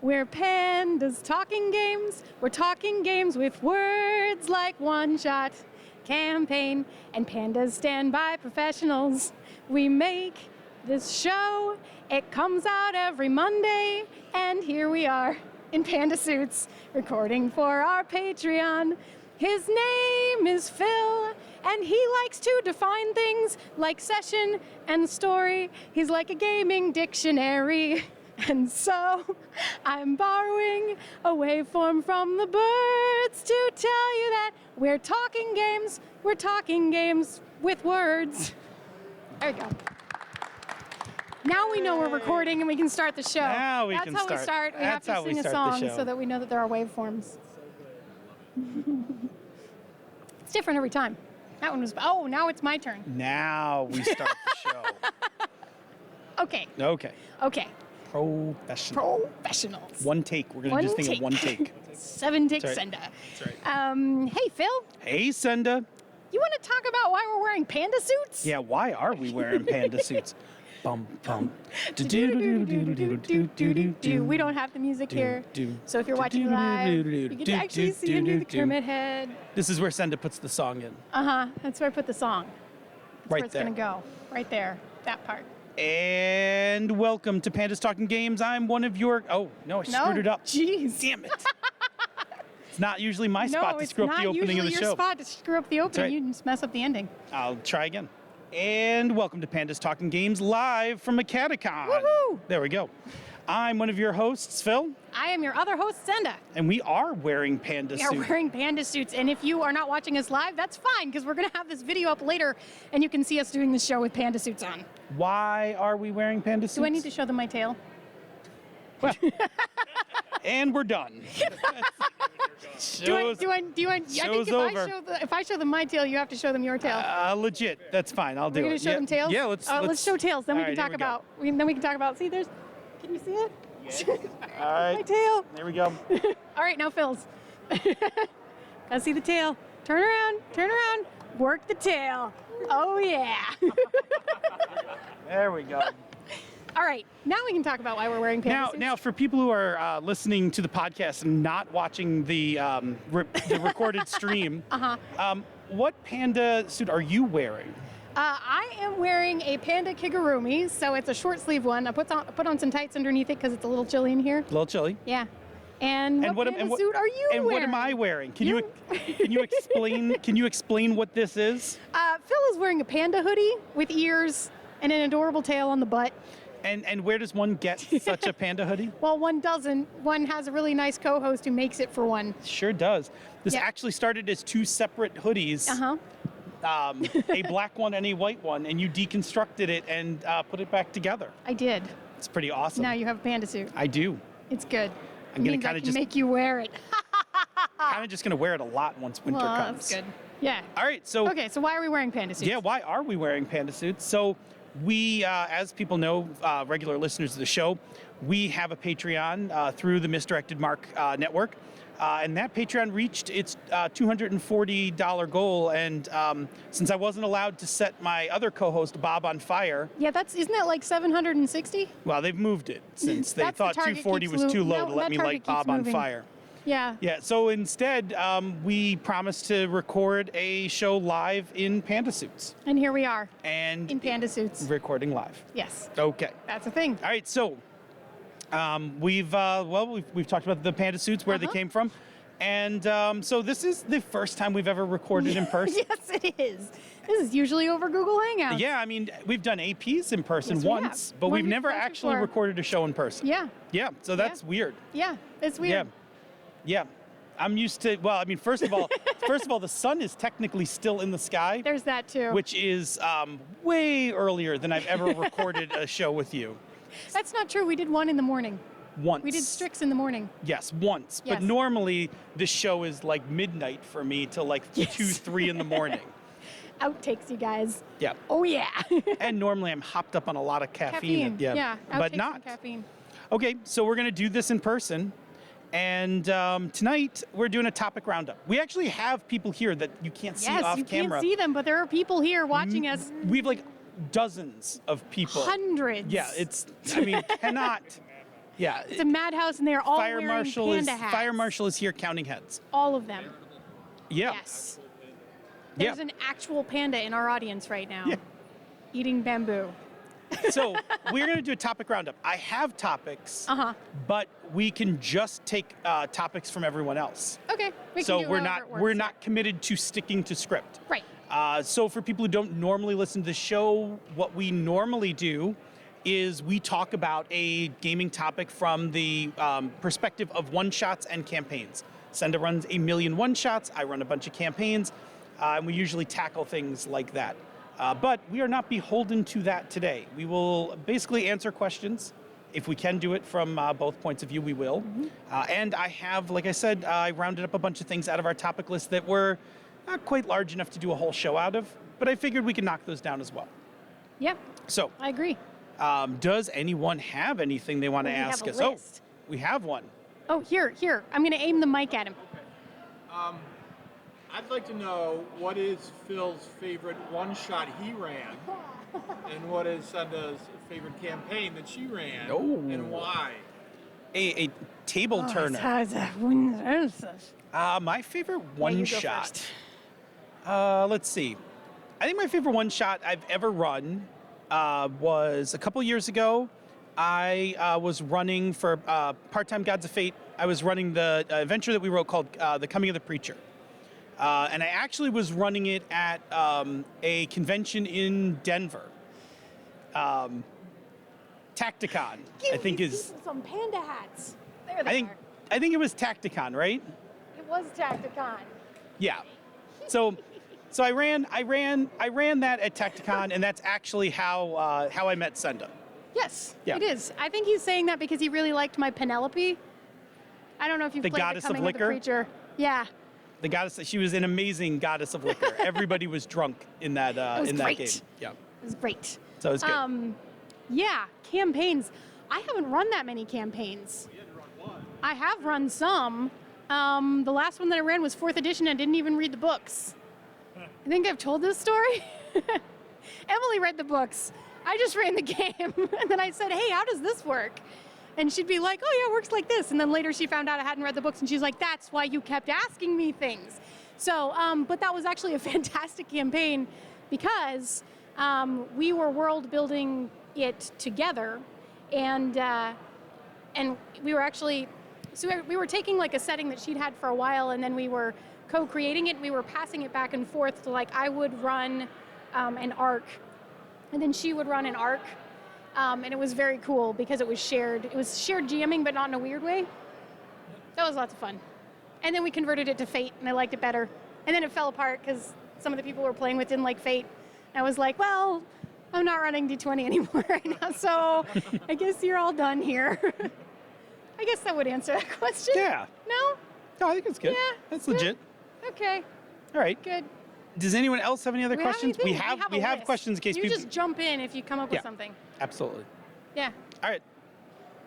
We're Pandas Talking Games. We're talking games with words like one-shot, campaign, and pandas stand by professionals. We make this show. It comes out every Monday, and here we are in panda suits, recording for our Patreon. His name is Phil, and he likes to define things like session and story. He's like a gaming dictionary. And so I'm borrowing a waveform from the birds to tell you that we're talking games with words. There we go. Now we know we're recording and we can start the show. Now we That's can how start. we start. We That's have how to we sing a start the song show. so that we know that there are waveforms. It's different every time. That one was, oh, now it's my turn. Now we start the show. Okay. Okay. Professionals. One take. We're going to do this thing in one take. 7 take That's right. Senda. That's right. Hey, Phil. Hey, Senda. You want to talk about why we're wearing panda suits? Yeah, why are we wearing panda suits? Bum, bum. We don't have the music here. So if you're watching live, you get to actually see him do the Kermit head. This is where Senda puts the song in. That's where I put the song. That's where it's there. going to go. Right there. That part. And welcome to Pandas Talking Games. I'm one of your... Oh, no, I screwed it up. Jeez. Damn it. It's not usually my spot to screw up the opening of the show. No, it's not usually your spot to screw up the opening. Right. You just mess up the ending. I'll try again. And welcome to Pandas Talking Games live from AcadeCon. Woohoo! There we go. I'm one of your hosts, Phil. I am your other host, Senda. And we are wearing panda We are suits. wearing panda suits. And if you are not watching us live, that's fine, because we're going to have this video up later, and you can see us doing the show with panda suits on. Why are we wearing panda suits? Do I need to show them my tail? Well, and we're done. Do I? I think if I show them my tail, you have to show them your tail. Legit. That's fine. I'll do it. We're going to show them tails? Yeah, let's show tails. Then we can talk about. Then we can talk about. See, there's. Can you see it? All right. My tail. There we go. All right, now Phil's. Gotta see the tail. Turn around. Work the tail. Oh yeah. There we go. All right, now we can talk about why we're wearing panda suits. Now, for people who are listening to the podcast and not watching the recorded stream, what panda suit are you wearing? I am wearing a panda kigurumi, so it's a short sleeve one. I put on some tights underneath it because it's a little chilly in here. A little chilly. Yeah. And what panda suit are you and wearing? what am I wearing? Can you explain what this is? Phil is wearing a panda hoodie with ears and an adorable tail on the butt. And where does one get such a panda hoodie? Well, one doesn't. One has a really nice co-host who makes it for one. Sure does. This actually started as two separate hoodies. A black one and a white one, and you deconstructed it and put it back together. I did. It's pretty awesome. Now you have a panda suit. I do. It's good. I'm gonna kind of just make you wear it. kind of just gonna wear it a lot once winter comes. That's good. Yeah. All right. So. Okay. So why are we wearing panda suits? Yeah. Why are we wearing panda suits? So. We, as people know, regular listeners of the show, we have a Patreon through the Misdirected Mark Network. And that Patreon reached its $240 goal. And since I wasn't allowed to set my other co-host, Bob, on fire. Yeah, isn't that like 760? Well, they've moved it since they thought 240 was too low to let me light Bob on fire. Yeah. Yeah, so instead, we promised to record a show live in panda suits. And here we are. And in panda suits. Recording live. Yes. Okay. That's a thing. All right, so we've talked about the panda suits, where they came from. And so this is the first time we've ever recorded in person. Yes, it is. This is usually over Google Hangouts. Yeah, I mean, we've done APs in person once, but we've never actually recorded a show in person. Yeah. Yeah, so that's weird. Yeah, it's weird. Yeah. I'm used to, well, I mean, first of all, the sun is technically still in the sky. There's that too. Which is way earlier than I've ever recorded a show with you. That's not true. We did one in the morning. Once. We did Strix in the morning. Yes, once. Yes. But normally this show is like midnight for me till like 2, 3 in the morning. Outtakes, you guys. Yeah. Oh, yeah. And normally I'm hopped up on a lot of caffeine. Yeah, but not. And caffeine. Okay, so we're going to do this in person. And tonight, we're doing a topic roundup. We actually have people here that you can't see off camera. Yes, you can't see them, but there are people here watching us. We've like dozens of people. Hundreds. Yeah, it's, I mean, Yeah. It's a madhouse, and they're all wearing panda hats. Fire marshal is here counting heads. All of them. Yeah. Yes. There's an actual panda in our audience right now. Yeah. Eating bamboo. So we're going to do a topic roundup. I have topics, but we can just take topics from everyone else. Okay. So we're not committed to sticking to script. Right. So for people who don't normally listen to the show, what we normally do is we talk about a gaming topic from the perspective of one-shots and campaigns. Senda runs a million one-shots. I run a bunch of campaigns, and we usually tackle things like that. But we are not beholden to that today. We will basically answer questions. If we can do it from both points of view, we will. And I have, like I said, I rounded up a bunch of things out of our topic list that were not quite large enough to do a whole show out of, but I figured we could knock those down as well. Yep. So I agree. Does anyone have anything they want to ask us? List. Oh, we have one. Oh, here. I'm going to aim the mic at him. I'd like to know what is Phil's favorite one-shot he ran, and what is Senda's favorite campaign that she ran, and why? A table turner. My favorite one-shot. Let's see. I think my favorite one-shot I've ever run was a couple years ago. I was running for Part-Time Gods of Fate. I was running the adventure that we wrote called The Coming of the Preacher. And I actually was running it at a convention in Denver. Tacticon, I think is. Some panda hats. There they are. I think it was Tacticon, right? It was Tacticon. Yeah. So I ran that at Tacticon, and that's actually how I met Senda. Yes, Yeah. it is. I think he's saying that because he really liked my Penelope. I don't know if you've played goddess The of Coming of the liquor? Preacher. Yeah. The goddess, she was an amazing goddess of liquor. Everybody was drunk in that was in that great. game. Yeah. It was great. So it was good. Yeah, campaigns. I haven't run that many campaigns. You had to run one. I have run some. The last one that I ran was 4th edition. I didn't even read the books. I think I've told this story. Emily read the books. I just ran the game. And then I said, hey, how does this work? And she'd be like, oh, yeah, it works like this. And then later she found out I hadn't read the books, and she's like, that's why you kept asking me things. So, but that was actually a fantastic campaign because we were world building it together. And we were actually, we were taking like a setting that she'd had for a while, and then we were co-creating it. We were passing it back and forth to, like, I would run an arc, and then she would run an arc. And it was very cool because it was shared. It was shared GMing, but not in a weird way. That was lots of fun. And then we converted it to Fate, and I liked it better. And then it fell apart because some of the people we were playing with didn't like Fate. And I was like, well, I'm not running D20 anymore right now, so I guess you're all done here. I guess that would answer that question. Yeah. No? No, I think it's good. Yeah, That's good. legit. Okay, All right. good. Does anyone else have any other We have questions? anything? We a have list. questions in case you people. just jump in if you come up with Yeah. something. Absolutely. Yeah. All right.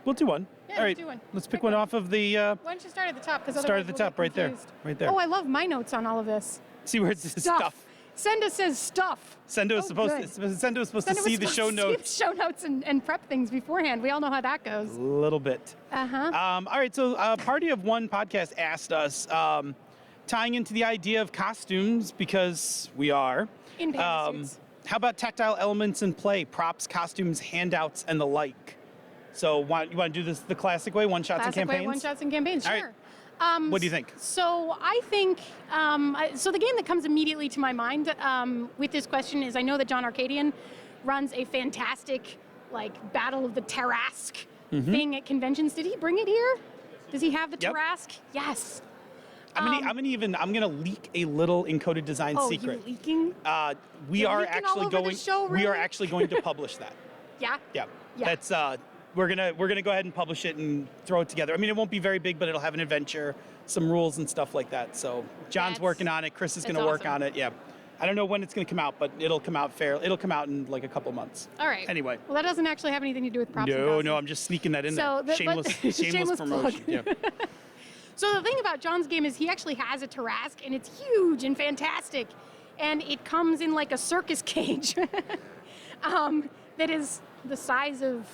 We'll do one. Yeah, All right. let's do one. Let's pick Pick one one. off of the. Why don't you start at the top? Because Start at the top, right there. Right there. Oh, I love my notes on all of this. See where it says stuff. Senda says stuff. Senda was Oh, supposed good. to. Senda was supposed to Senda was see the supposed show to see notes the show notes and prep things beforehand. We all know how that goes. a little bit. Uh-huh. All right. So, Party of One podcast asked us, tying into the idea of costumes because we are. In panda suits. How about tactile elements in play, props, costumes, handouts, and the like? So, you want to do this the classic way, one shots and Classic way, campaigns? one shots and campaigns, All right. sure. What do you think? So I think, so the game that comes immediately to my mind with this question is I know that John Arcadian runs a fantastic, like, Battle of the Tarrasque thing at conventions. Did he bring it here? Does he have the Yep. Tarrasque? Yes. I'm gonna leak a little encoded design Oh, secret. you leaking? We You're are leaking all actually over the going. show, We are really? actually going to publish that. Yeah? Yeah. Yeah. That's we're gonna go ahead and publish it and throw it together. I mean, it won't be very big, but it'll have an adventure, some rules and stuff like that. So John's That's- working on it. Chris is that's gonna work awesome. on it. Yeah. I don't know when it's gonna come out, but it'll come out It'll come out in like a couple months. All right. Anyway. Well, that doesn't actually have anything to do with props and No, costumes. no, I'm just sneaking that in So there. the- but- Shameless shameless promotion. plug. Yeah. So the thing about John's game is he actually has a Tarrasque, and it's huge and fantastic, and it comes in like a circus cage that is the size of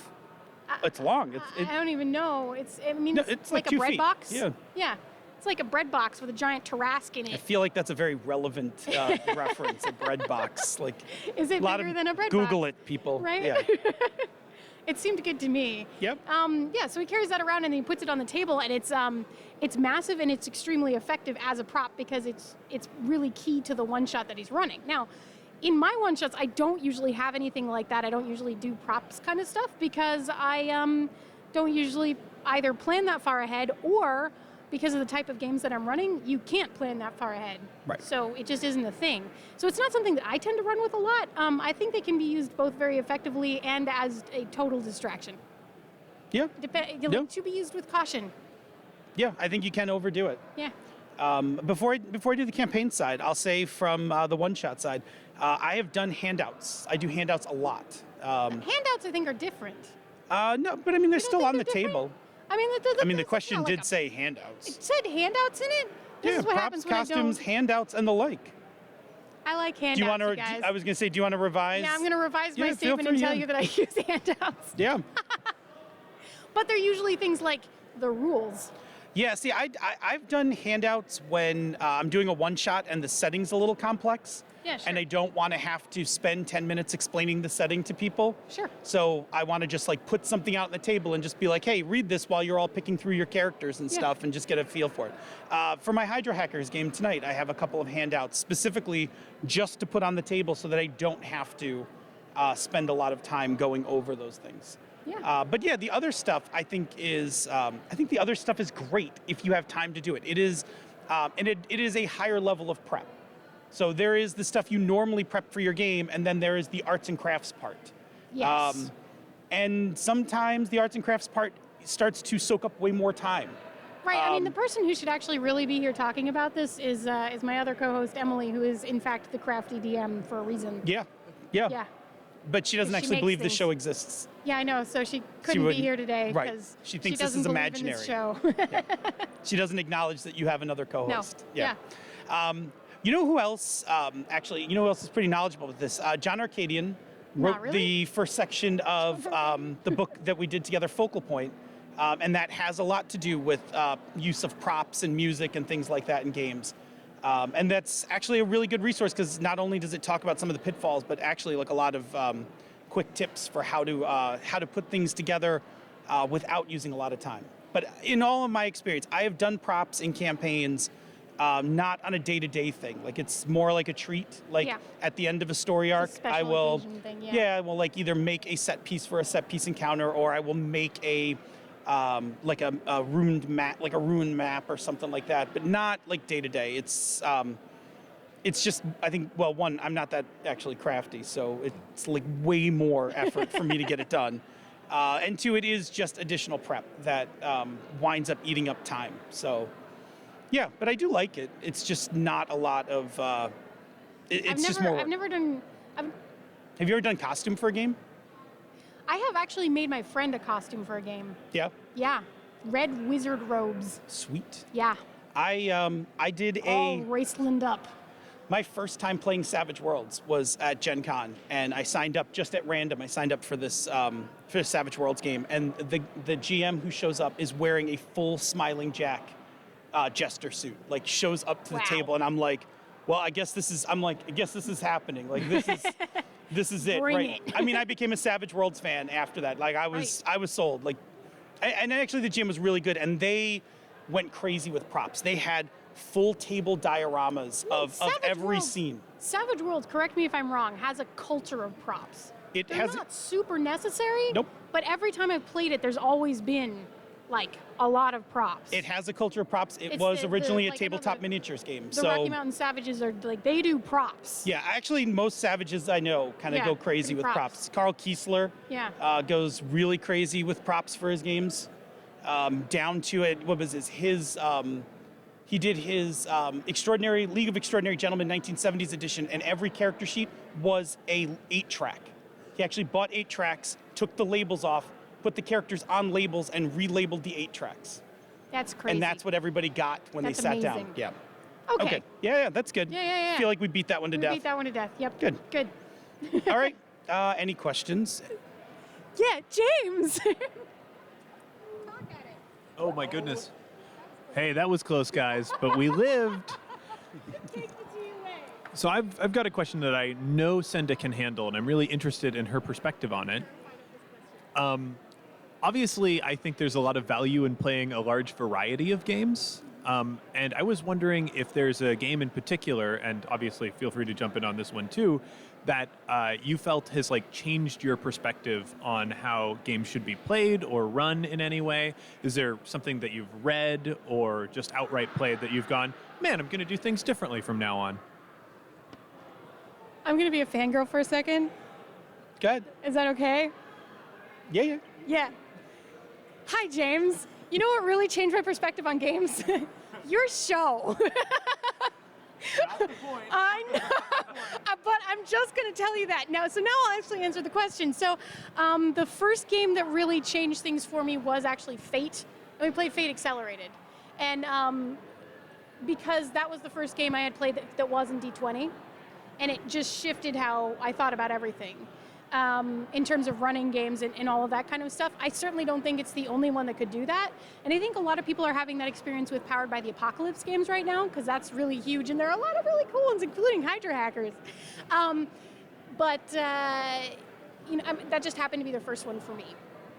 It's long. I don't even know. I mean, No, it's like like a 2 bread feet. box. Yeah. Yeah. It's like a bread box with a giant Tarrasque in I it. feel like that's a very relevant reference, a bread box. Like, Is it lot bigger of than a bread Google box? it, people. Right? Yeah. It seemed good to me. Yep. Yeah, so he carries that around and he puts it on the table, and it's massive and it's extremely effective as a prop because it's really key to the one shot that he's running. Now, in my one shots, I don't usually have anything like that. I don't usually do props kind of stuff because I don't usually either plan that far ahead, or because of the type of games that I'm running, you can't plan that far ahead. Right. So it just isn't a thing. So it's not something that I tend to run with a lot. I think they can be used both very effectively and as a total distraction. Yeah. To be used with caution. Yeah, I think you can overdo it. Yeah. Before I do the campaign side, I'll say from the one-shot side, I have done handouts. I do handouts a lot. Handouts, I think, are different. No, but I mean, they're still think on the they're different? table. I mean, The it's question not like did say handouts. It said handouts in it? This is what props, happens when costumes, I don't. handouts, and the like. I like handouts, Do you want you to? guys. I was going to say, do you want to revise? Yeah, I'm going to revise Yeah, my feel statement free, and tell yeah. you that I use handouts. Yeah. But they're usually things like the rules. Yeah, see, I've done handouts when I'm doing a one-shot and the setting's a little complex. Yeah, sure. And I don't want to have to spend 10 minutes explaining the setting to people. Sure. So I want to just like put something out on the table and just be like, hey, read this while you're all picking through your characters and Yeah. stuff and just get a feel for it. For my Hydra Hackers game tonight, I have a couple of handouts specifically just to put on the table so that I don't have to spend a lot of time going over those things. Yeah. But yeah, the other stuff I think is great if you have time to do it. It is, and it is a higher level of prep. So there is the stuff you normally prep for your game, and then there is the arts and crafts part. Yes. And sometimes the arts and crafts part starts to soak up way more time. Right. I mean, the person who should actually really be here talking about this is my other co-host, Emily, who is, in fact, the crafty DM for a reason. Yeah. Yeah. But she doesn't She actually makes believe the things. show exists. Yeah, I know. So she couldn't be wouldn't- here today right. because She thinks this doesn't is believe in this show. She doesn't acknowledge that you have another co-host. Yeah. You know who else? You know who else is pretty knowledgeable with this? John Arcadian wrote really? the first section of the book that we did together, Focal Point, and that has a lot to do with use of props and music and things like that in games. And that's actually a really good resource because not only does it talk about some of the pitfalls, but actually like a lot of quick tips for how to put things together without using a lot of time. But in all of my experience, I have done props in campaigns. Not on a day-to-day thing. Like it's more like a treat. Like Yeah. at the end of a story arc, special I will, occasion thing, yeah. I will like either make a set piece for a set piece encounter, or I will make a like a ruined map or something like that. But not like day-to-day. It's just I think one, I'm not that actually crafty, so it's like way more effort for me to get it done. And two, it is just additional prep that winds up eating up time. So. Yeah, but I do like it. It's just not a lot of. Just more. I've never done. Have you ever done costume for a game? I have actually made my friend a costume for a game. Yeah. Yeah, red wizard robes. Sweet. Yeah. I did All Raceland up. My first time playing Savage Worlds was at Gen Con, and I signed up just at random. I signed up for this Savage Worlds game, and the GM who shows up is wearing a full Smiling Jack jester suit, like shows up to the table, and I'm like, well, I guess this is happening. Like this is it, Bring right? it. I mean, I became a Savage Worlds fan after that. Like I was sold. Like, and actually the GM was really good, and they went crazy with props. They had full table dioramas of every scene. Savage Worlds, correct me if I'm wrong, has a culture of props. They're not super necessary. Nope. But every time I've played it, there's always been like a lot of props. It has a culture of props. It It's was originally a like, tabletop miniatures game. The Rocky Mountain Savages are like, they do props. Yeah, actually, most Savages I know kind of Yeah, go crazy pretty with props. props. Carl Kiesler goes really crazy with props for his games. Down to it, what was his he did his Extraordinary League of Extraordinary Gentlemen 1970s edition, and every character sheet was a 8-track. He actually bought 8 tracks, took the labels off, put the characters on labels, and relabeled the 8 tracks. That's crazy. And that's what everybody got when That's they sat down. amazing. Yeah. Okay. Yeah, that's good. Yeah. I feel like we beat that one to We death. beat that one to death. Yep. Good. Good. All right. Any questions? Yeah, James. Oh my goodness. Hey, that was close, guys, but we lived. So I've got a question that I know Senda can handle, and I'm really interested in her perspective on it. Obviously, I think there's a lot of value in playing a large variety of games. And I was wondering if there's a game in particular, and obviously feel free to jump in on this one too, that you felt has like changed your perspective on how games should be played or run in any way. Is there something that you've read or just outright played that you've gone, man, I'm going to do things differently from now on? I'm going to be a fangirl for a second. Go ahead. Is that okay? Yeah. Yeah. Hi, James. You know what really changed my perspective on games? Your show. Not the point. I know, but I'm just going to tell you that. Now I'll actually answer the question. So the first game that really changed things for me was actually Fate. And we played Fate Accelerated. And because that was the first game I had played that wasn't D20. And it just shifted how I thought about everything. In terms of running games and all of that kind of stuff. I certainly don't think it's the only one that could do that. And I think a lot of people are having that experience with Powered by the Apocalypse games right now, because that's really huge, and there are a lot of really cool ones, including Hydra Hackers. That just happened to be the first one for me.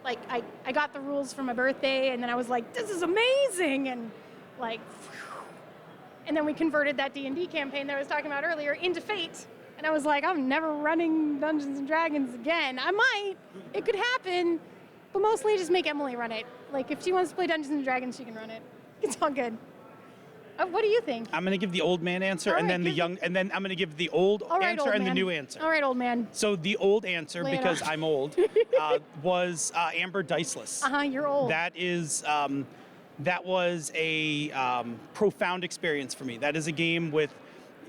Like, I got the rules for my birthday, and then I was like, this is amazing, and like, phew. And then we converted that D&D campaign that I was talking about earlier into Fate. And I was like, I'm never running Dungeons & Dragons again. I might. It could happen. But mostly just make Emily run it. Like, if she wants to play Dungeons & Dragons, she can run it. It's all good. What do you think? I'm going to give the old man answer, All and right, then I'm going to give the old All right, answer old and the man. new answer. All right, old man. So the old answer, Lay it because on. I'm old, was Amber Diceless. You're old. That was a profound experience for me. That is a game with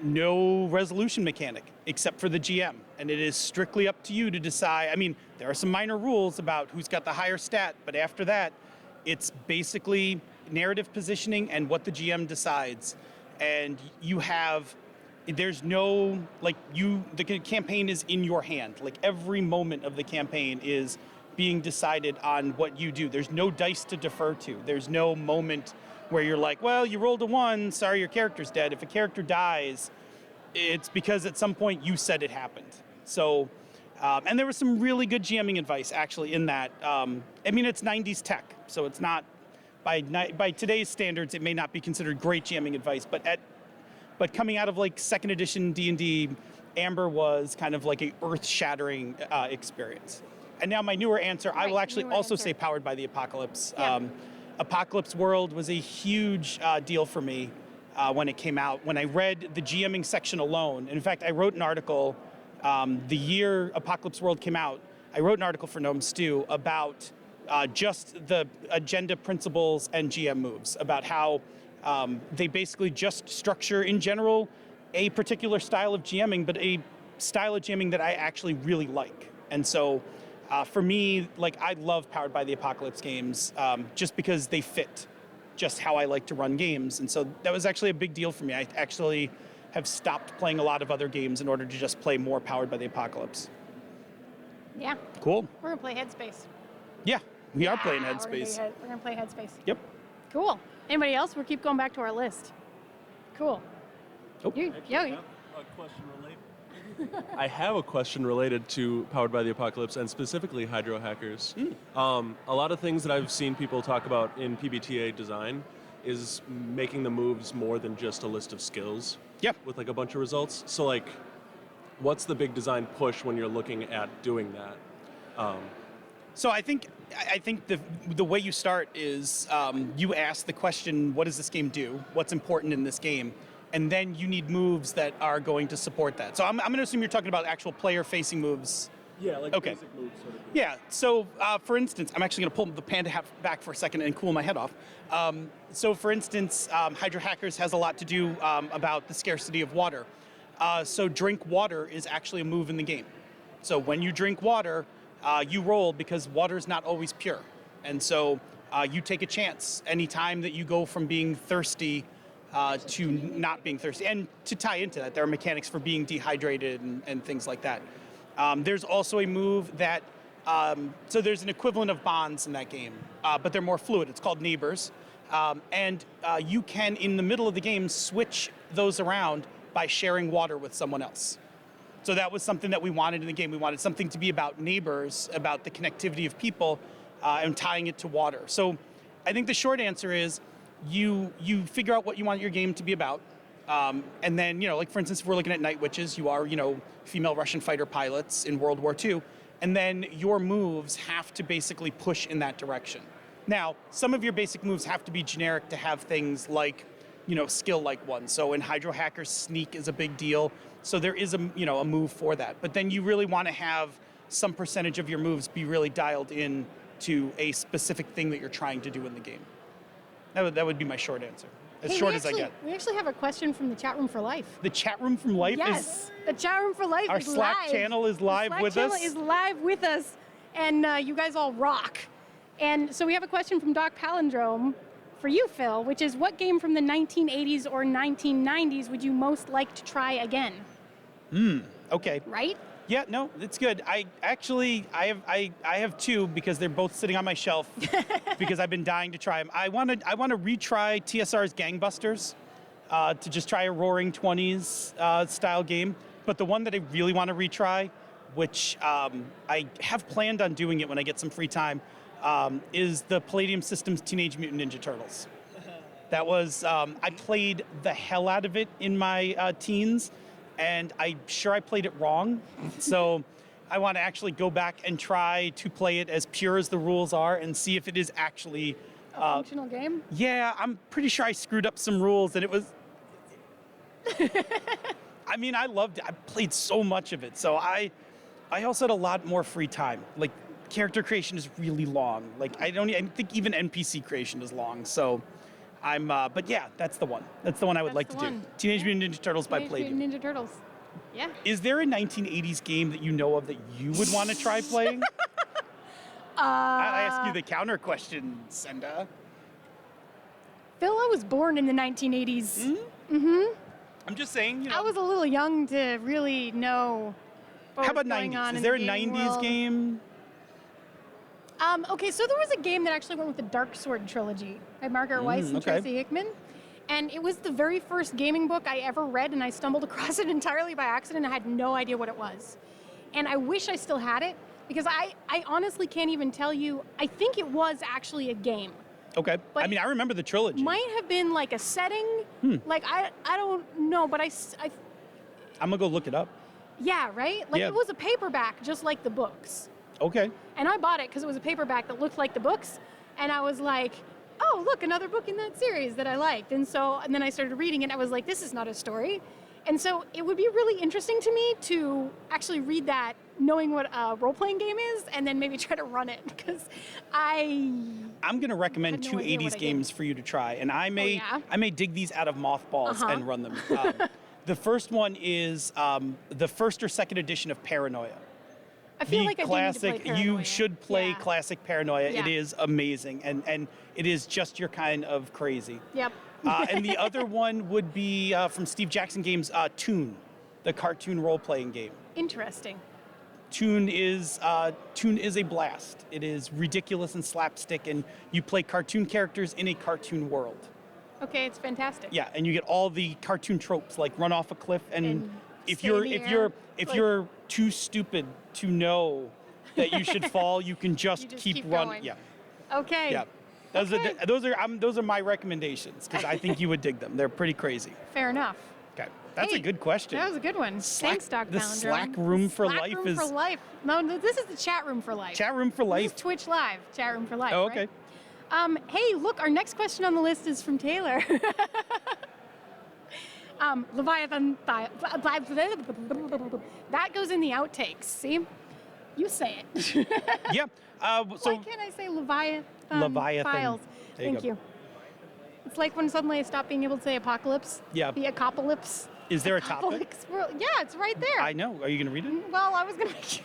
no resolution mechanic except for the GM, and it is strictly up to you to decide. I mean, there are some minor rules about who's got the higher stat, but after that, it's basically narrative positioning and what the GM decides. And there's no, the campaign is in your hand. Like, every moment of the campaign is being decided on what you do. There's no dice to defer to. There's no moment where you're like, well, you rolled a 1, sorry, your character's dead. If a character dies, it's because at some point you said it happened. So, and there was some really good GMing advice actually in that. I mean, it's 90s tech, so it's not, by today's standards, it may not be considered great GMing advice, but coming out of like 2nd edition D&D, Amber was kind of like a earth-shattering experience. And now my newer answer, I will actually also say Powered by the Apocalypse. Yeah. Apocalypse World was a huge deal for me when it came out. When I read the GMing section alone, in fact, I wrote an article the year Apocalypse World came out. I wrote an article for Gnome Stew about just the agenda principles and GM moves, about how they basically just structure in general a particular style of GMing, but a style of GMing that I actually really like. And so for me, like, I love Powered by the Apocalypse games just because they fit just how I like to run games. And so that was actually a big deal for me. I actually have stopped playing a lot of other games in order to just play more Powered by the Apocalypse. Yeah. Cool. We're going to play Headspace. Yeah, we are playing We're Headspace. going to play Headspace. Yep. Cool. Anybody else? We'll keep going back to our list. Cool. Oh. A question related. I have a question related to Powered by the Apocalypse and specifically Hydro Hackers. A lot of things that I've seen people talk about in PBTA design is making the moves more than just a list of skills. Yep. With like a bunch of results. So like, what's the big design push when you're looking at doing that? So I think the way you start is you ask the question, what does this game do? What's important in this game? And then you need moves that are going to support that. So I'm going to assume you're talking about actual player-facing moves. Yeah, like Okay. basic moves sort of. Yeah, so for instance, I'm actually going to pull the Panda hat back for a second and cool my head off. So for instance, Hydra Hackers has a lot to do about the scarcity of water. So drink water is actually a move in the game. So when you drink water, you roll because water is not always pure. And so you take a chance anytime that you go from being thirsty to not being thirsty. And to tie into that, there are mechanics for being dehydrated and things like that. There's also a move that So there's an equivalent of bonds in that game, but they're more fluid. It's called neighbors. And you can, in the middle of the game, switch those around by sharing water with someone else. So that was something that we wanted in the game. We wanted something to be about neighbors, about the connectivity of people, and tying it to water. So I think the short answer is you figure out what you want your game to be about. And then, like for instance, if we're looking at Night Witches, you are, female Russian fighter pilots in World War II. And then your moves have to basically push in that direction. Now, some of your basic moves have to be generic to have things like, skill-like ones. So in Hydro Hackers, sneak is a big deal. So there is a move for that. But then you really want to have some percentage of your moves be really dialed in to a specific thing that you're trying to do in the game. That would be my short answer. As short as I get. We actually have a question from the chat room for life. The chat room from life Yes, the chat room for life our is Slack live. channel is live the Slack with channel us. is live with us, and you guys all rock. And so we have a question from Doc Palindrome for you, Phil, which is, what game from the 1980s or 1990s would you most like to try again? Okay. Right? Yeah, no, it's good. I have two because they're both sitting on my shelf because I've been dying to try them. I want to retry TSR's Gangbusters to just try a Roaring 20s style game. But the one that I really want to retry, which I have planned on doing it when I get some free time, is the Palladium Systems Teenage Mutant Ninja Turtles. That was, I played the hell out of it in my teens, and I'm sure I played it wrong. So I want to actually go back and try to play it as pure as the rules are and see if it is actually A functional game? Yeah, I'm pretty sure I screwed up some rules, and it was. I mean, I loved it. I played so much of it, so I also had a lot more free time. Like, character creation is really long. Like, I think even NPC creation is long. So, but yeah, that's the one. That's the one I would like to do. Teenage Mutant Ninja Turtles by Palladium. Teenage Mutant Ninja Turtles. Yeah. Is there a 1980s game that you know of that you would want to try playing? I ask you the counter question, Senda. Phil, I was born in the 1980s. I'm just saying, I was a little young to really know what How was about going 90s? on Is in there the a gaming 90s world. game? Okay, so there was a game that actually went with the Dark Sword trilogy by Margaret Weiss and okay. Tracy Hickman. And it was the very first gaming book I ever read, and I stumbled across it entirely by accident. I had no idea what it was. And I wish I still had it, because I honestly can't even tell you. I think it was actually a game. Okay. But I mean, I remember the trilogy. Might have been like a setting. Like, I don't know, but I I'm going to go look it up. yeah, right? Like, Yeah. it was a paperback, just like the books. Okay. And I bought it because it was a paperback that looked like the books. And I was like, oh, look, another book in that series that I liked. And then I started reading it, and I was like, this is not a story. And so it would be really interesting to me to actually read that, knowing what a role-playing game is, and then maybe try to run it, because I'm going to recommend had no two idea what 80s I games for you to try, and I may dig these out of mothballs and run them. The first one is the first or second edition of Paranoia. I feel like I do need to play classic. Paranoia. You should play Yeah. classic Paranoia. Yeah. It is amazing, and it is just your kind of crazy. Yep. And the other one would be from Steve Jackson Games, Toon, the cartoon role-playing game. Interesting. Toon is a blast. It is ridiculous and slapstick, and you play cartoon characters in a cartoon world. Okay, it's fantastic. Yeah, and you get all the cartoon tropes, like run off a cliff, and if stay in the air. you're too stupid to know that you should fall, you can just, keep running. going. Yeah, Okay. yeah. Those are my recommendations, because I think you would dig them. They're pretty crazy. Fair enough. Okay, that's Hey, a good question. That was a good one. Thanks, Doc the Palindrome. Slack room for Slack life room is for life. No, this is the chat room for life. chat room for This life. is Twitch Live. Chat room for life. Oh, okay. Right? Hey, look, our next question on the list is from Taylor. Leviathan. That goes in the outtakes. See? You say it. Yeah. Why can't I say Leviathan? Leviathan. Files. There you Thank go. you. It's like when suddenly I stopped being able to say apocalypse. Yeah. The apocalypse. Is there a topic? Apocalypse world. Yeah, it's right there. I know. Are you going to read it? Well, I was going to.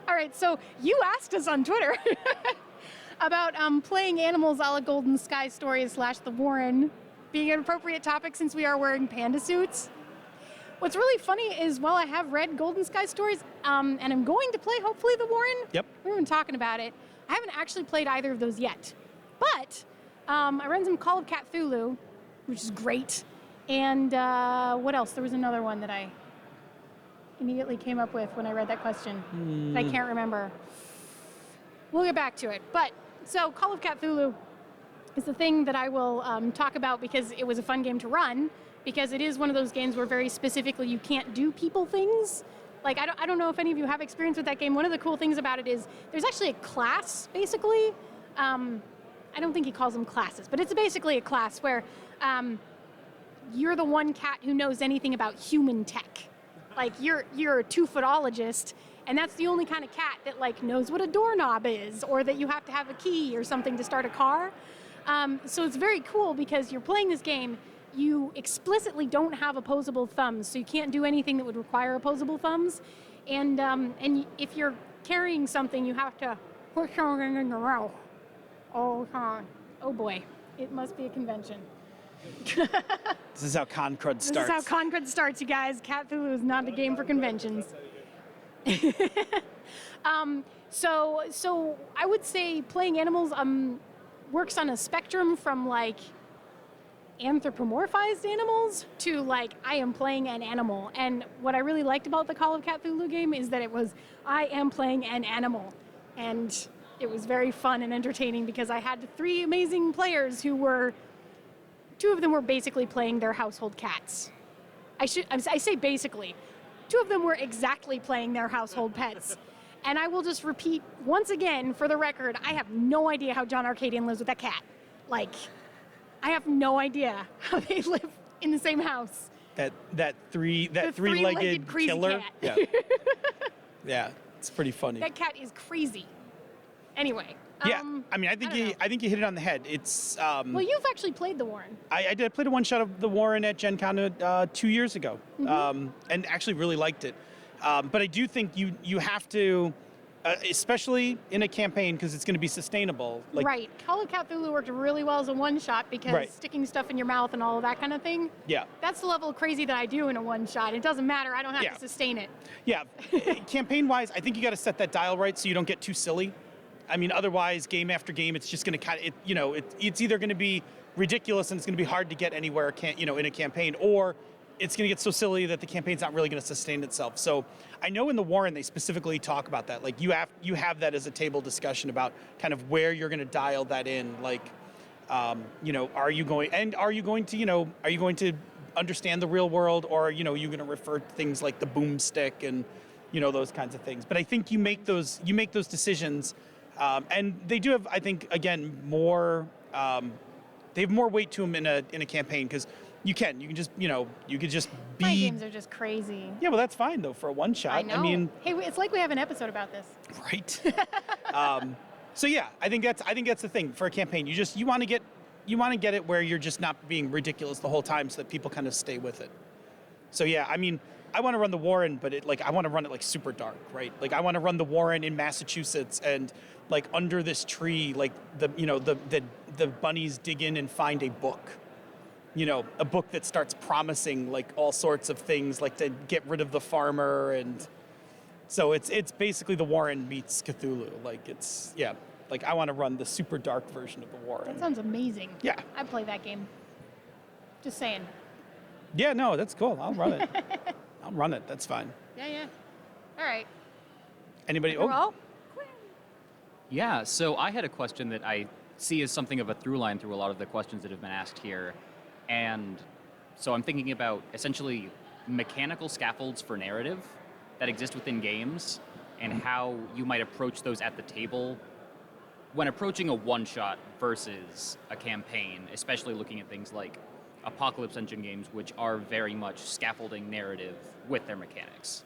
All right, so you asked us on Twitter about playing animals a la Golden Sky Stories / The Warren being an appropriate topic since we are wearing panda suits. What's really funny is while I have read Golden Sky Stories, and I'm going to play hopefully the Warren. Yep. We've been talking about it. I haven't actually played either of those yet, but I ran some Call of Cthulhu, which is great. And what else? There was another one that I immediately came up with when I read that question that I can't remember. We'll get back to it. But so Call of Cthulhu is the thing that I will talk about because it was a fun game to run, because it is one of those games where very specifically you can't do people things. Like, I don't know if any of you have experience with that game. One of the cool things about it is there's actually a class, basically. I don't think he calls them classes, but it's basically a class where you're the one cat who knows anything about human tech. Like, you're a two-footologist, and that's the only kind of cat that, like, knows what a doorknob is, or that you have to have a key or something to start a car. So it's very cool because you're playing this game. You explicitly don't have opposable thumbs, so you can't do anything that would require opposable thumbs. And if you're carrying something, you have to push something in the mouth all the time. Oh boy, it must be a convention. This is how Concrud starts. This is how Concrud starts, you guys. Cthulhu is not a game for conventions. So I would say playing animals works on a spectrum from like anthropomorphized animals to like I am playing an animal. And what I really liked about the Call of Cthulhu game is that it was I am playing an animal. And it was very fun and entertaining because I had 3 amazing players who were, 2 of them were basically playing their household cats. I say basically. 2 of them were exactly playing their household pets. And I will just repeat once again, for the record, I have no idea how John Arcadian lives with that cat. Like, I have no idea how they live in the same house. That three-legged crazy killer. cat. Yeah. Yeah, it's pretty funny. That cat is crazy. Anyway. Yeah, I mean, I think you hit it on the head. It's well, you've actually played the Warren. I did play a one-shot of the Warren at Gen Con 2 years ago, and actually really liked it. But I do think you have to, especially in a campaign, because it's going to be sustainable. Like, right. Call of Cthulhu worked really well as a one-shot because sticking stuff in your mouth and all of that kind of thing. Yeah. That's the level of crazy that I do in a one-shot. It doesn't matter. I don't have to sustain it. Yeah. Campaign-wise, I think you got to set that dial right so you don't get too silly. I mean, otherwise, game after game, it's just going to it's either going to be ridiculous and it's going to be hard to get anywhere, in a campaign, or it's going to get so silly that the campaign's not really going to sustain itself. So I know in the Warren they specifically talk about that. Like you have that as a table discussion about kind of where you're going to dial that in. Like, are you going to understand the real world, or are you going to refer to things like the boomstick and those kinds of things. But I think you make those decisions. And they do have, I think, again, more. They have more weight to them in a campaign because you can just you could just be. My games are just crazy. Yeah, well, that's fine though for a one shot. I know. I mean, hey, it's like we have an episode about this. Right. So yeah, I think that's the thing for a campaign. You want to get it where you're just not being ridiculous the whole time, so that people kind of stay with it. So yeah, I mean, I want to run the Warren, but I want to run it like super dark, right? Like I want to run the Warren in Massachusetts and like under this tree, like the bunnies dig in and find a book. A book that starts promising like all sorts of things, like to get rid of the farmer, and so it's basically the Warren meets Cthulhu. Like like I want to run the super dark version of the Warren. That sounds amazing. Yeah. I'd play that game. Just saying. Yeah, no, that's cool. I'll run it. I'll run it. That's fine. Yeah. All right. Anybody? Oh. Yeah, so I had a question that I see as something of a through line through a lot of the questions that have been asked here. And so I'm thinking about essentially mechanical scaffolds for narrative that exist within games and how you might approach those at the table when approaching a one-shot versus a campaign, especially looking at things like Apocalypse Engine games, which are very much scaffolding narrative with their mechanics.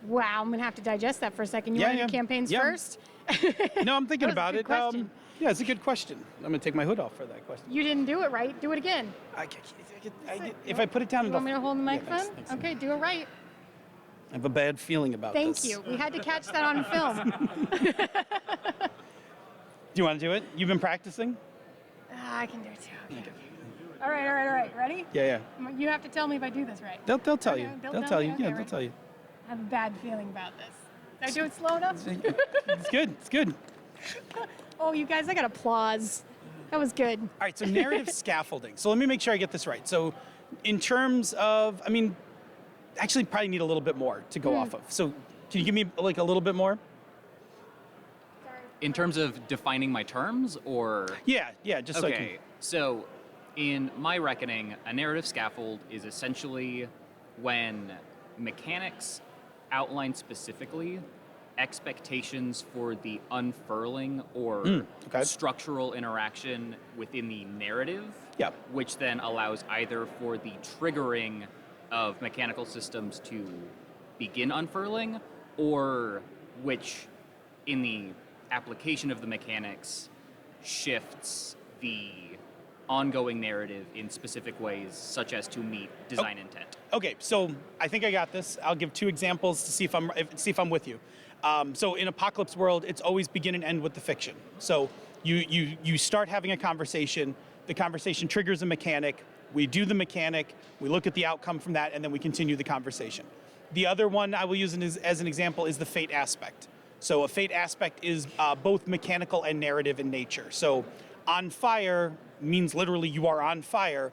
Wow, I'm going to have to digest that for a second. You want to do campaigns first? No, I'm thinking about it. Question. Yeah, it's a good question. I'm going to take my hood off for that question. You didn't do it right. Do it again. If I put it down, You want me to hold the microphone? Yeah, thanks. Okay, do it right. I have a bad feeling about this. Thank you. We had to catch that on film. Do you want to do it? You've been practicing? I can do it too. Okay. All right. Ready? Yeah. You have to tell me if I do this right. They'll tell Okay, you. they'll They'll tell tell me? you. Okay, Yeah, ready. they'll tell you. I have a bad feeling about this. Did I do it slow enough? It's good. It's good. Oh, you guys, I got applause. That was good. All right, so narrative scaffolding. So let me make sure I get this right. So in terms of, actually probably need a little bit more to go off of. So can you give me like a little bit more? In terms of defining my terms, or Yeah, just so I can. okay. So, in my reckoning, a narrative scaffold is essentially when mechanics outline specifically expectations for the unfurling or okay. structural interaction within the narrative, Yeah. which then allows either for the triggering of mechanical systems to begin unfurling, or which, in the application of the mechanics, shifts the ongoing narrative in specific ways, such as to meet design intent. Okay, so I think I got this. I'll give two examples to see if I'm with you. So in Apocalypse World, it's always begin and end with the fiction. So you start having a conversation. The conversation triggers a mechanic. We do the mechanic. We look at the outcome from that, and then we continue the conversation. The other one I will use as an example is the fate aspect. So a fate aspect is both mechanical and narrative in nature. So on fire means literally you are on fire,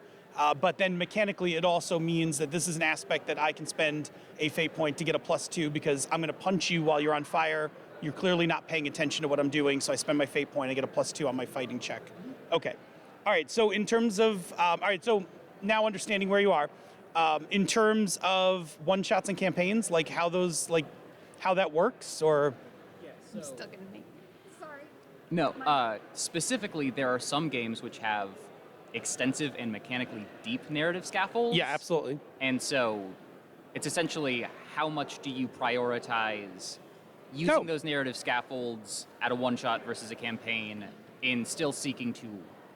but then mechanically it also means that this is an aspect that I can spend a fate point to get a +2 because I'm going to punch you while you're on fire. You're clearly not paying attention to what I'm doing, so I spend my fate point, I get a +2 on my fighting check. Okay. All right, so in terms of, so now understanding where you are, in terms of one-shots and campaigns, like how that works, or? I'm still gonna make. Sorry. No, specifically, there are some games which have extensive and mechanically deep narrative scaffolds. Yeah, absolutely. And so it's essentially how much do you prioritize using those narrative scaffolds at a one-shot versus a campaign in still seeking to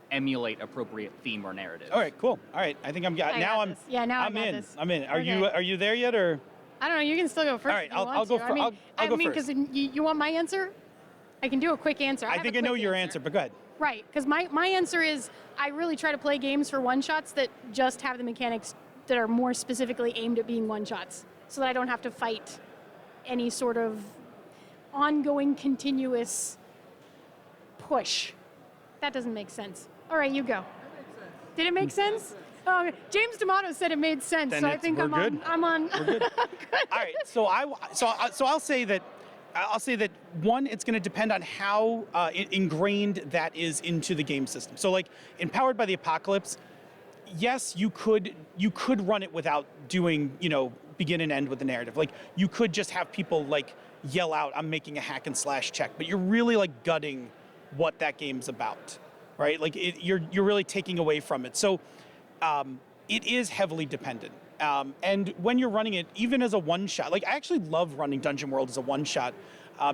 emulate appropriate theme or narrative. All right, cool. All right, I think I'm got. I Now got I'm. this. Yeah, now I I'm got in. this. I'm in. Okay. Are you there yet, or? I don't know. You can still go first. All right, if you I'll want go to. fir- I'll go I mean, first. because you want my answer? I can do a quick answer. I have think a I know quick your answer, but go ahead. Right, because my answer is I really try to play games for one-shots that just have the mechanics that are more specifically aimed at being one-shots, so that I don't have to fight any sort of ongoing, continuous push. That doesn't make sense. All right, you go. Did it make sense? Oh, James D'Amato said it made sense, Then so I think we're I'm good. on. We're good. All right, so I'll say that one, it's going to depend on how ingrained that is into the game system. So, like in Powered by the Apocalypse, yes, you could run it without doing begin and end with the narrative. Like you could just have people like yell out, "I'm making a hack and slash check," but you're really like gutting what that game's about, right? Like you're really taking away from it. So it is heavily dependent. And when you're running it, even as a one-shot, like I actually love running Dungeon World as a one-shot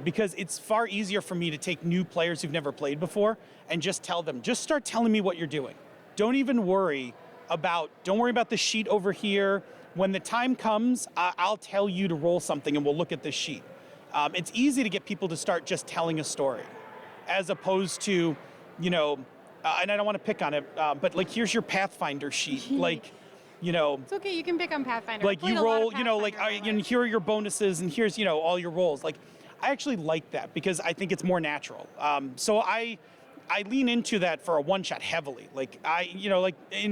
because it's far easier for me to take new players who've never played before and just tell them, just start telling me what you're doing. Don't worry about the sheet over here. When the time comes, I'll tell you to roll something and we'll look at this sheet. It's easy to get people to start just telling a story as opposed to, and I don't want to pick on it, but like here's your Pathfinder sheet, like, It's okay, you can pick on Pathfinder. like you roll, and here are your bonuses, and here's all your rolls. Like, I actually like that because I think it's more natural. So I lean into that for a one shot heavily. Like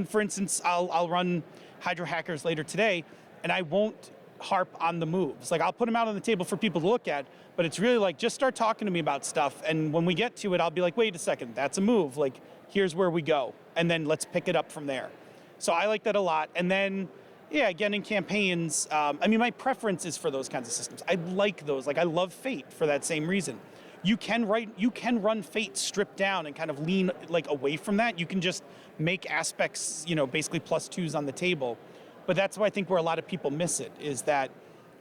for instance, I'll run Hydro Hackers later today, and I won't harp on the moves. Like I'll put them out on the table for people to look at, but it's really like just start talking to me about stuff, and when we get to it, I'll be like, wait a second, that's a move. Like here's where we go, and then let's pick it up from there. So I like that a lot. And then, again, in campaigns, my preference is for those kinds of systems. I like those. Like I love Fate for that same reason. You can run Fate stripped down and kind of lean like away from that. You can just make aspects, basically +2s on the table. But that's why I think where a lot of people miss it is that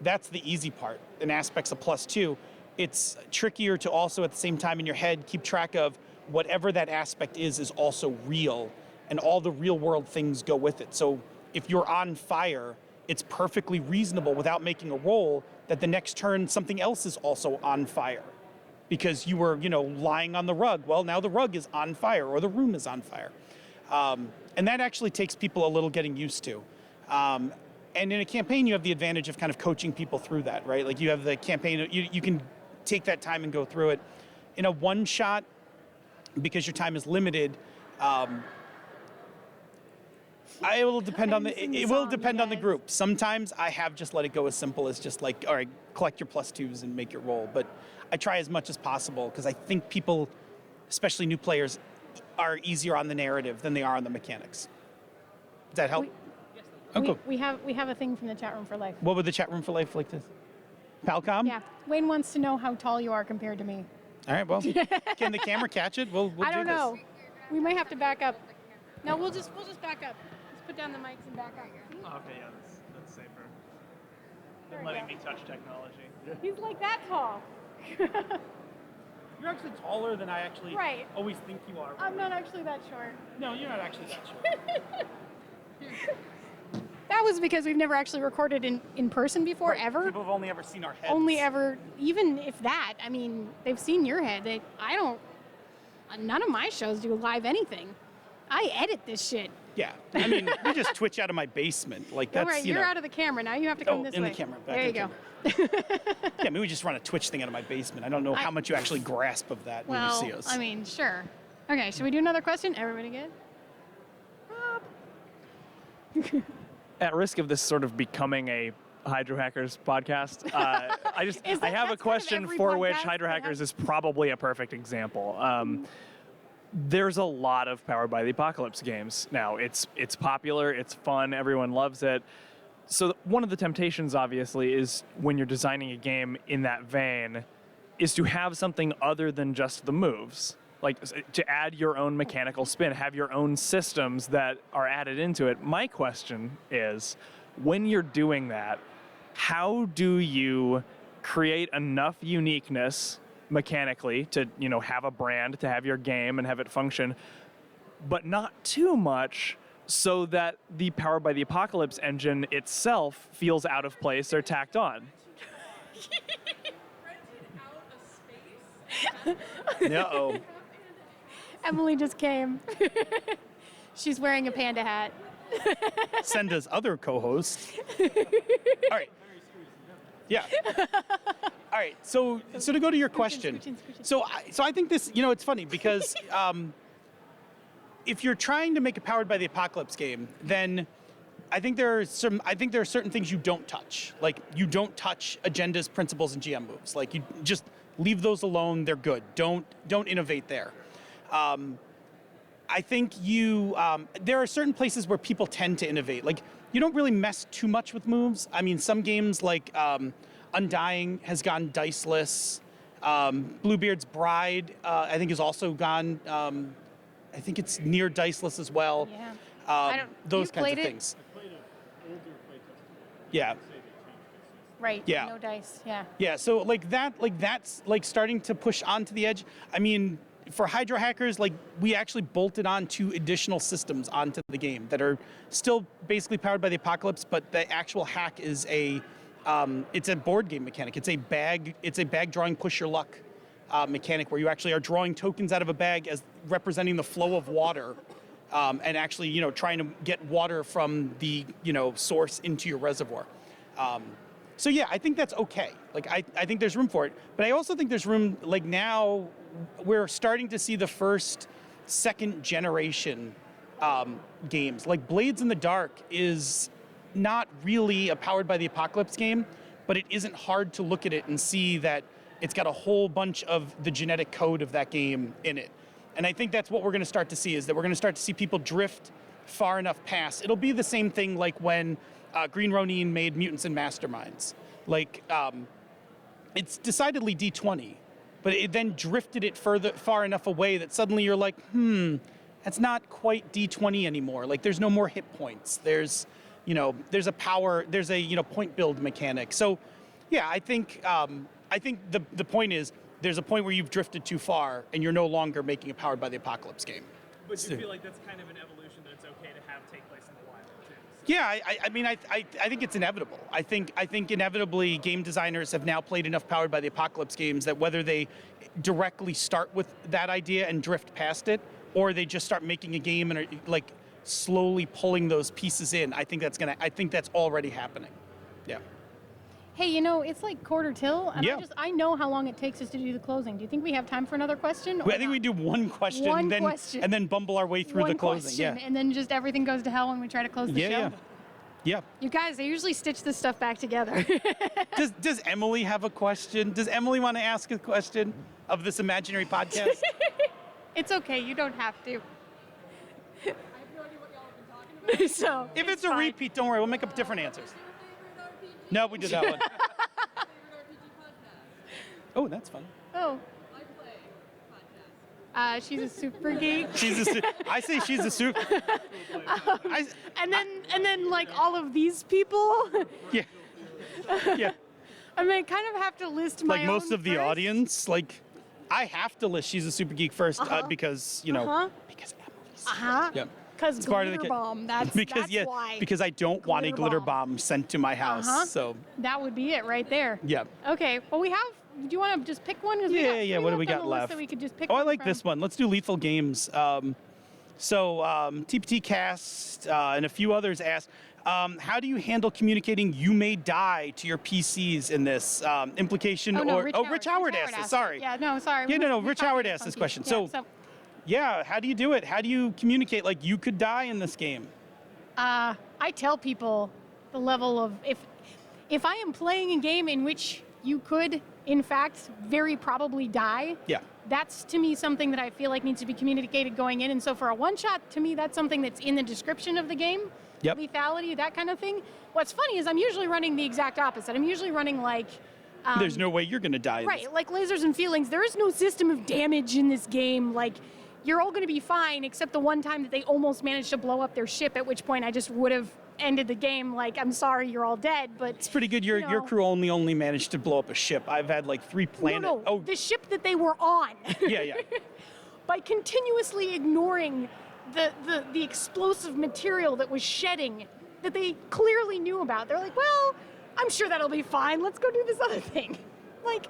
that's the easy part. In aspects of +2, it's trickier to also at the same time in your head keep track of whatever that aspect is also real. And all the real world things go with it. So if you're on fire, it's perfectly reasonable without making a roll that the next turn something else is also on fire. Because you were, lying on the rug. Well, now the rug is on fire or the room is on fire. And that actually takes people a little getting used to. And in a campaign, you have the advantage of kind of coaching people through that, right? Like you have the campaign, you can take that time and go through it. In a one-shot, because your time is limited, it will depend on the group. Sometimes I have just let it go as simple as just like, all right, collect your +2s and make your roll. But I try as much as possible because I think people, especially new players, are easier on the narrative than they are on the mechanics. Does that help? Cool. We have a thing from the chat room for life. What would the chat room for life like this? Palcom? Yeah. Wayne wants to know how tall you are compared to me. All right, well, can the camera catch it? We'll I don't do this. know. We might have to back up. No, we'll just back up. Let's put down the mics and back up. Okay, yeah, that's safer There than we letting go. me touch technology. He's like that tall. You're actually taller than I actually Right. always think you are. I'm not actually that short. No, you're not actually that short. That was because we've never actually recorded in person before, ever. People have only ever seen our heads. Only ever, even if that. I mean, they've seen your head. None of my shows do live anything. I edit this shit. Yeah, I mean, we just twitch out of my basement. Like All that's, right, you you're know. out of the camera now. You have to come this in way. the camera. Back There in you the go. Yeah, I mean, we just run a Twitch thing out of my basement. I don't know how much you actually grasp of that when Well, you see us. I mean, sure. Okay, should we do another question? Everybody good? At risk of this sort of becoming a Hydro Hackers podcast, I have a that's kind of question every for which podcast Hydro that Hackers has- is probably a perfect example. There's a lot of Powered by the Apocalypse games now. It's popular, it's fun, everyone loves it. So one of the temptations, obviously, is when you're designing a game in that vein, is to have something other than just the moves. Like to add your own mechanical spin, have your own systems that are added into it. My question is, when you're doing that, how do you create enough uniqueness mechanically to, have a brand, to have your game and have it function, but not too much so that the Powered by the Apocalypse engine itself feels out of place or tacked on? Uh-oh. Emily just came. She's wearing a panda hat. Senda's other co-host. All right. Yeah. All right. So to go to your question. So I think this, it's funny because if you're trying to make a Powered by the Apocalypse game, then I think there are certain things you don't touch. Like you don't touch agendas, principles, and GM moves. Like you just leave those alone. They're good. Don't innovate there. I think there are certain places where people tend to innovate. Like you don't really mess too much with moves. I mean, some games like Undying has gone diceless. Bluebeard's Bride, I think, has also gone. I think it's near diceless as well. Yeah. Those you kinds played of it? things. Yeah. Right. Yeah. No dice. Yeah. Yeah, so that's starting to push onto the edge. I mean, for Hydro Hackers, we actually bolted on 2 additional systems onto the game that are still basically powered by the Apocalypse, but the actual hack is it's a board game mechanic. It's a bag drawing push your luck mechanic where you actually are drawing tokens out of a bag as representing the flow of water. And actually, trying to get water from the, source into your reservoir. So yeah, I think that's okay. I think there's room for it. But I also think there's room, now we're starting to see the first second generation games. Like Blades in the Dark is not really a Powered by the Apocalypse game, but it isn't hard to look at it and see that it's got a whole bunch of the genetic code of that game in it. And I think that's what we're going to start to see, is that we're going to start to see people drift far enough past. It'll be the same thing like when Green Ronin made Mutants and Masterminds. It's decidedly D20, but it then drifted it far enough away that suddenly you're like, that's not quite D20 anymore. There's no more hit points. There's a power, there's a, point build mechanic. So yeah, I think the point is, there's a point where you've drifted too far and you're no longer making a Powered by the Apocalypse game. But you feel like that's kind of an evolution that it's okay to have take place in the wild, too. Yeah, I think it's inevitable. I think inevitably game designers have now played enough Powered by the Apocalypse games that whether they directly start with that idea and drift past it, or they just start making a game and are like slowly pulling those pieces in. I think that's already happening. Yeah. Hey, you know, it's like quarter till, and Yeah. I know how long it takes us to do the closing. Do you think we have time for another question? I think we do one question, One then, question. and then bumble our way through one the closing. question, Yeah. and then just everything goes to hell when we try to close the show. Yeah. Yeah. You guys, I usually stitch this stuff back together. Does Emily have a question? Does Emily want to ask a question of this imaginary podcast? It's okay, you don't have to. I have no idea what y'all have been talking about. So If it's a fine. repeat, don't worry. We'll make up different answers. No, we did that one. Oh, that's fun. Oh. She's a super geek. I say she's a super. And then like all of these people. Yeah. Yeah. I mean, I kind of have to list my Like most own of the first. audience, like I have to list she's a super geek first because you know Uh-huh. because Emily's. Uh-huh. Yeah. Because It's part of the glitter bomb. That's why. because I don't want a Glitter glitter bomb. bomb sent to my house. Uh-huh. So That would be it right there. yeah. Okay. Well, we have. Do you want to just pick one? 'Cause we got Yeah. three What do we left on got the list left? that we could just pick Oh, I one like from. this one. Let's do lethal games. TPT Cast and a few others asked, how do you handle communicating you may die to your PCs in this implication? Oh, no, or Rich Howard asked this. it. Sorry. Yeah, no, sorry. Yeah, no, We're Rich talking Howard to asked this funky. question. Yeah, So, yeah, how do you do it? How do you communicate? Like, you could die in this game. I tell people the level of if I am playing a game in which you could, in fact, very probably die. Yeah. That's to me something that I feel like needs to be communicated going in. And so for a one shot, to me, that's something that's in the description of the game. Yep. Lethality, that kind of thing. What's funny is I'm usually running the exact opposite. I'm usually running like. There's no way you're going to die. In this. Right, like lasers and feelings. There is no system of damage in this game. Like, you're all going to be fine, except the one time that they almost managed to blow up their ship, at which point I just would have ended the game. Like, I'm sorry, you're all dead, but It's pretty good. Your you know. crew only managed to blow up a ship. I've had like 3 planets. No, Oh, the ship that they were on. yeah. By continuously ignoring the explosive material that was shedding that they clearly knew about. They're like, well, I'm sure that'll be fine. Let's go do this other thing. Like,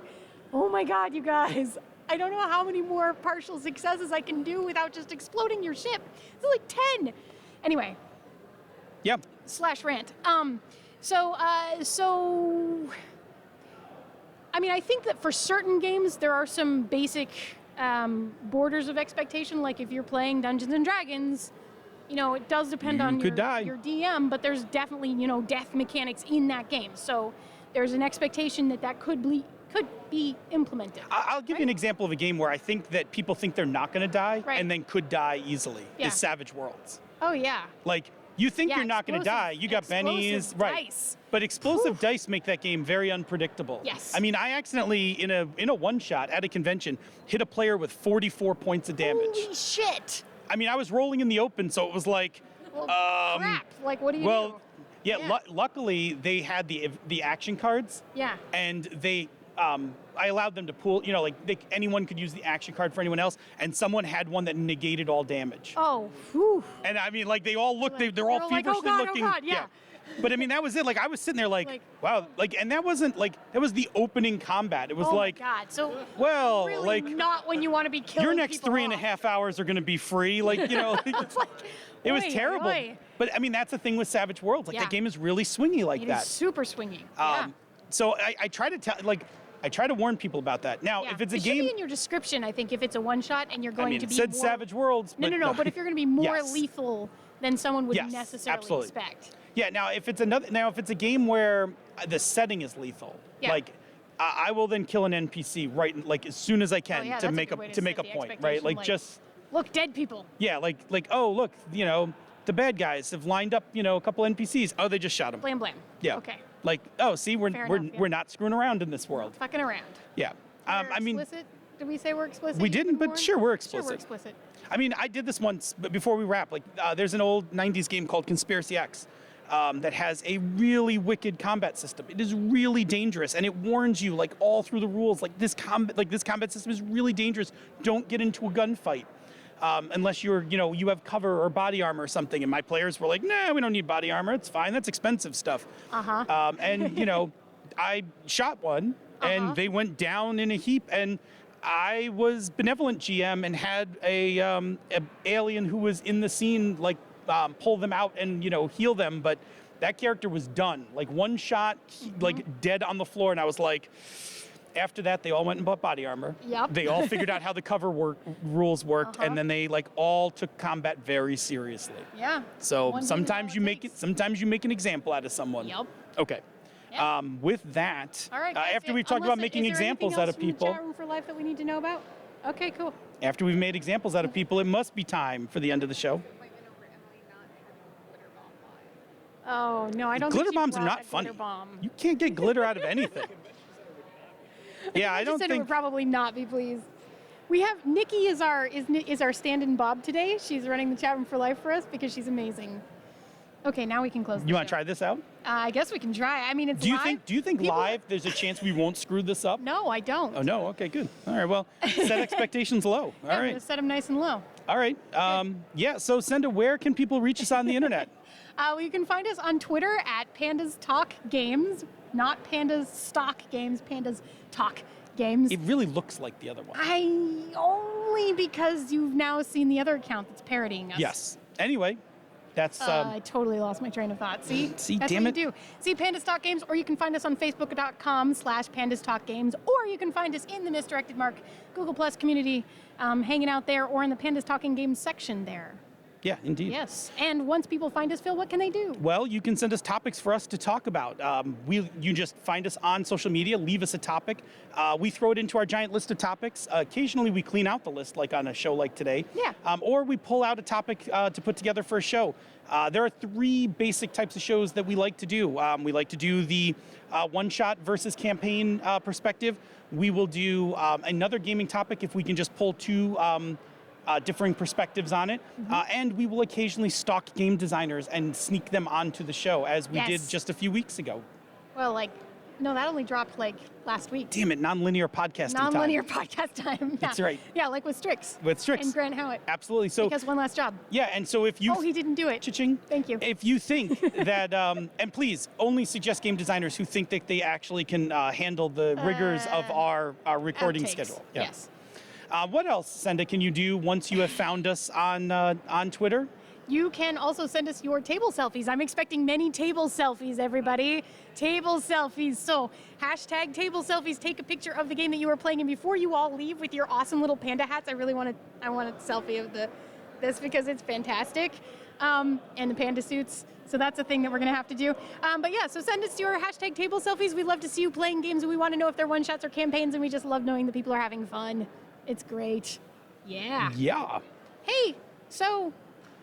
oh my God, you guys. I don't know how many more partial successes I can do without just exploding your ship. It's like 10. Anyway, Yeah. /rant. I mean, I think that for certain games, there are some basic borders of expectation. Like if you're playing Dungeons and Dragons, you know, it does depend You on could die. your DM, but there's definitely, you know, death mechanics in that game. So there's an expectation that could be implemented. I'll give you an example of a game where I think that people think they're not going to die Right. and then could die easily. Yeah. Is Savage Worlds. Oh, yeah. Like, you think Yeah, you're not going to die. You got bennies. explosive Right. dice. But explosive dice make that game very unpredictable. Yes. I mean, I accidentally, in a one-shot at a convention, hit a player with 44 points of damage. Holy shit. I mean, I was rolling in the open, so it was like... Well, crap. Like, what do you do? Well, yeah, luckily, they had the action cards. Yeah. And they... I allowed them to pool, you know, like anyone could use the action card for anyone else, and someone had one that negated all damage. Oh, whew. And I mean, like they all looked, they're all They're like, feverishly oh God, looking. oh God, yeah. But I mean, that was it. Like I was sitting there, like wow, like, and that wasn't like that was the opening combat. It was Oh like, my God. So well, really like not when you want to be killing your next people 3.5 hours are going to be free. Like you know, It's like, it was oy, terrible. oy. But I mean, that's the thing with Savage Worlds. Like Yeah. that game is really swingy like It that. is super swingy. Yeah. So I try to tell, like, I try to warn people about that. Now, Yeah. if it's a it should game, be in your description, I think, if it's a one shot and you're going I mean, to it be said more, Savage Worlds. No. But if you're going to be more Yes. lethal than someone would Yes, necessarily absolutely. expect. Yeah. Now, if it's a game where the setting is lethal, Yeah. like I will then kill an NPC right, like as soon as I can yeah, to that's a make good way to to make a set the point, right? expectation, Like like- just Look, dead people. yeah, like oh look, you know, the bad guys have lined up, you know, a couple NPCs. Oh, they just shot them. Blam blam. Yeah. Okay. Like oh, see, we're Fair we're enough, yeah. we're not screwing around in this world. Fucking around. Yeah. We're I mean, explicit? Did we say we're explicit? We You've didn't, been but warned? sure, we're Sure, we're explicit. explicit. I mean, I did this once, but before we wrap, like there's an old '90s game called Conspiracy X that has a really wicked combat system. It is really dangerous, and it warns you like all through the rules, like this combat system is really dangerous. Don't get into a gunfight unless you have cover or body armor or something. And my players were like, nah, we don't need body armor. It's fine. That's expensive stuff. And you know, I shot one, and they went down in a heap, and I was benevolent GM and had a alien who was in the scene, like pull them out and heal them, but that character was done. Like one shot, like dead on the floor, and I was like. After that, they all went and bought body armor. Yep. They all figured out how the cover rules worked, and then they like all took combat very seriously. Yeah. So One sometimes thing you is all it make it. Sometimes you make an example out of someone. Yep. Okay. Yeah. With that, All right. Guys, after we've talked about making examples out of people, Chat room for life that we need to know about. Okay, cool. after we've made examples out of people, it must be time for the end of the show. Oh no, I don't. Glitter think she bombs are brought not a funny. glitter bomb. You can't get glitter out of anything. Yeah, I She don't said it think. would probably not be pleased. We have Nikki is our stand-in Bob today. She's running the chat room for life for us because she's amazing. Okay, now we can close. You want to try this out? I guess we can try. I mean, it's Do you live. think People- live there's a chance we won't screw this up? No, I don't. Oh no. Okay, good. All right. Well, set expectations low. All Yeah, I'm right. gonna set them nice and low. All right. Yeah. So, Senda, where can people reach us on the internet? Well, you can find us on Twitter at Pandas Talk Games, not Pandas Stock Games, Pandas Talk Games. It really looks like the other one. Only because you've now seen the other account that's parodying us. Yes. Anyway, that's. I totally lost my train of thought. See? See, That's damn what you do. See Pandas Talk Games, or you can find us on Facebook.com/Pandas Talk Games, or you can find us in the Misdirected Mark Google Plus community, hanging out there, or in the Pandas Talking Games section there. Yeah, indeed. Yes. And once people find us, Phil, what can they do? Well, you can send us topics for us to talk about. You just find us on social media, leave us a topic. We throw it into our giant list of topics. Occasionally, we clean out the list, like on a show like today. Yeah. Or we pull out a topic to put together for a show. There are 3 basic types of shows that we like to do. We like to do the one-shot versus campaign perspective. We will do another gaming topic if we can just pull 2 differing perspectives on it. And we will occasionally stalk game designers and sneak them onto the show, as we did Yes. just a few weeks ago. Well, no, that only dropped last week. Damn it, non-linear podcasting time. Non-linear podcast time. That's Yeah. right. Yeah, like with Strix. With Strix. And Grant Howitt. Absolutely. So, Because one last job. yeah, and so if you... Oh, he didn't do it. Cha-ching. Thank you. If you think that, and please, only suggest game designers who think that they actually can handle the rigors of our recording Outtakes. schedule. Yeah. Yes. What else, Senda, can you do once you have found us on Twitter? You can also send us your table selfies. I'm expecting many table selfies, everybody. Table selfies. So, hashtag table selfies. Take a picture of the game that you are playing, and before you all leave with your awesome little panda hats, I want a selfie of this because it's fantastic. And the panda suits. So that's a thing that we're gonna have to do. But yeah, so send us your hashtag table selfies. We love to see you playing games, and we want to know if they're one shots or campaigns, and we just love knowing that people are having fun. It's great. Yeah. Yeah. Hey, so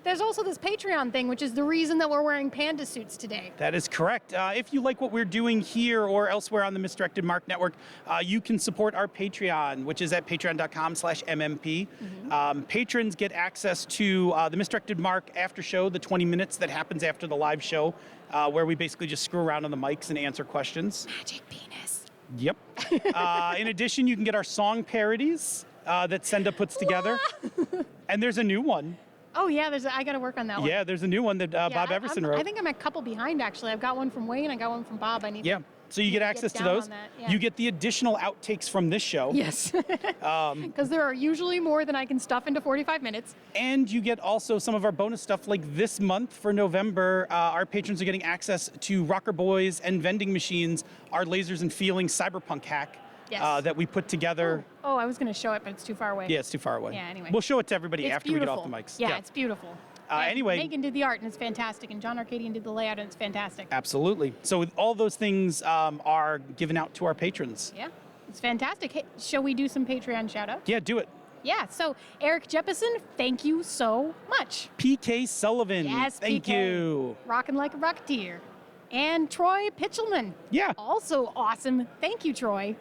there's also this Patreon thing, which is the reason that we're wearing panda suits today. That is correct. If you like what we're doing here or elsewhere on the Misdirected Mark Network, you can support our Patreon, which is at patreon.com/MMP. Patrons get access to the Misdirected Mark after show, the 20 minutes that happens after the live show, where we basically just screw around on the mics and answer questions. Magic penis. Yep. In addition, you can get our song parodies that Senda puts together. And there's a new one. Oh yeah, I got to work on that one. Yeah, there's a new one that Bob Everson wrote. I think I'm a couple behind actually. I've got one from Wayne, I got one from Bob. I need. Yeah. So you need get to access to down those. on that, yeah. You get the additional outtakes from this show. Yes. Because there are usually more than I can stuff into 45 minutes. And you get also some of our bonus stuff, like this month for November, our patrons are getting access to Rocker Boys and Vending Machines, our Lasers and Feelings cyberpunk hack Yes. that we put together. Oh, I was going to show it, but it's too far away. Yeah, it's too far away. Yeah, anyway. We'll show it to everybody It's after beautiful. we get off the mics. Yeah, it's beautiful. And Anyway. Megan did the art, and it's fantastic. And John Arcadian did the layout, and it's fantastic. Absolutely. So all those things are given out to our patrons. Yeah, it's fantastic. Hey, shall we do some Patreon shout-outs? Yeah, do it. Yeah, so Eric Jeppesen, thank you so much. PK Sullivan. Yes, Thank PK. you. Rockin' like a rocketeer. And Troy Pitchelman. Yeah. Also awesome. Thank you, Troy.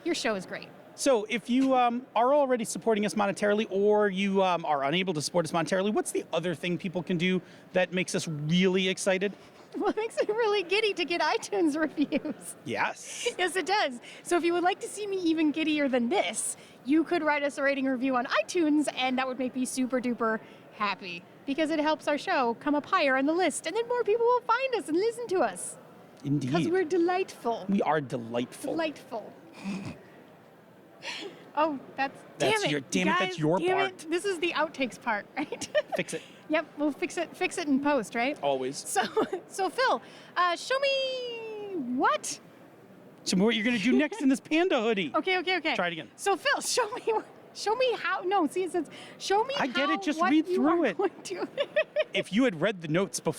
Your show is great. So if you are already supporting us monetarily, or you are unable to support us monetarily, what's the other thing people can do that makes us really excited? Well, it makes me really giddy to get iTunes reviews. Yes. Yes, it does. So if you would like to see me even giddier than this, you could write us a rating review on iTunes, and that would make me super duper happy because it helps our show come up higher on the list, and then more people will find us and listen to us. Because Indeed. we're delightful. We are delightful. Delightful. Oh, that's That's damn it. your- damn it, guys, that's your damn part. It. This is the outtakes part, right? Fix it. Yep, we'll fix it in post, right? Always. So Phil, show me what? So what you're gonna do next in this panda hoodie? Okay. Try it again. So Phil, show me how. No, see, it says show me. I get how, it, just what read you through are it. going to- If you had read the notes before.